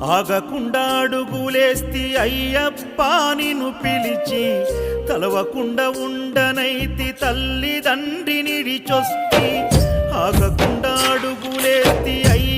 ఆగకుండా అడుగులేస్తి అయ్యప్ప నిన్ను పిలిచి తలవకుండా ఉండనైతి తల్లిదండ్రినిడిచొస్తి ఆగకుండా అడుగులేస్తి అయ్య